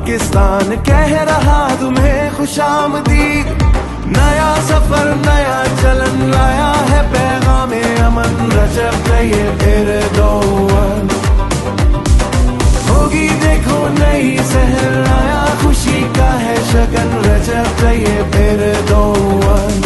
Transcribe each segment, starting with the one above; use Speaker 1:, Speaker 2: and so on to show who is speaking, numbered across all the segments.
Speaker 1: पाकिस्तान कह रहा तुम्हें खुशामदीद। नया सफर नया चलन लाया है पैगामे अमन रजब तैयब एरदोअन। होगी देखो नई सहर आया खुशी का है शगन रजब तैयब एरदोअन।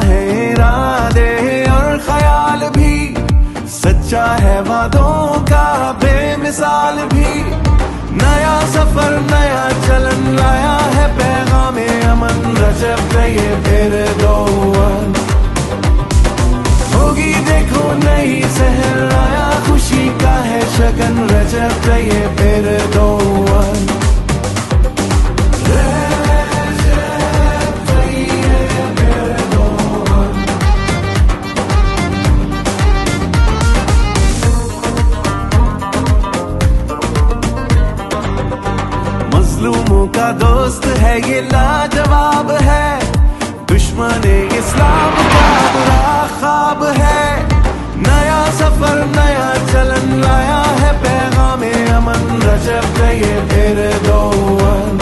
Speaker 1: है इरादे और ख्याल भी, सच्चा है वादों का बेमिसाल भी। नया सफर नया चलन लाया है पैगामे अमन रजब तैयब एरदोअन। होगी देखो नई सहर आया खुशी का है शगन रजब तैयब एरदोअन। मजलूमों का दोस्त है ये लाजवाब है, दुश्मन इस्लाम का बुरा ख्वाब है। नया सफर नया चलन लाया है पैगामे अमन रजब तैयब एरदोअन।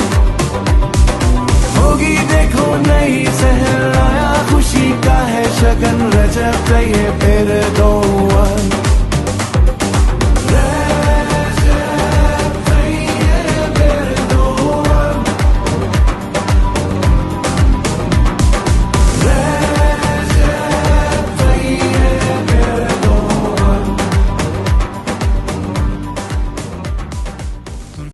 Speaker 1: होगी देखो नई सहर आया खुशी का है शगन रजब तैयब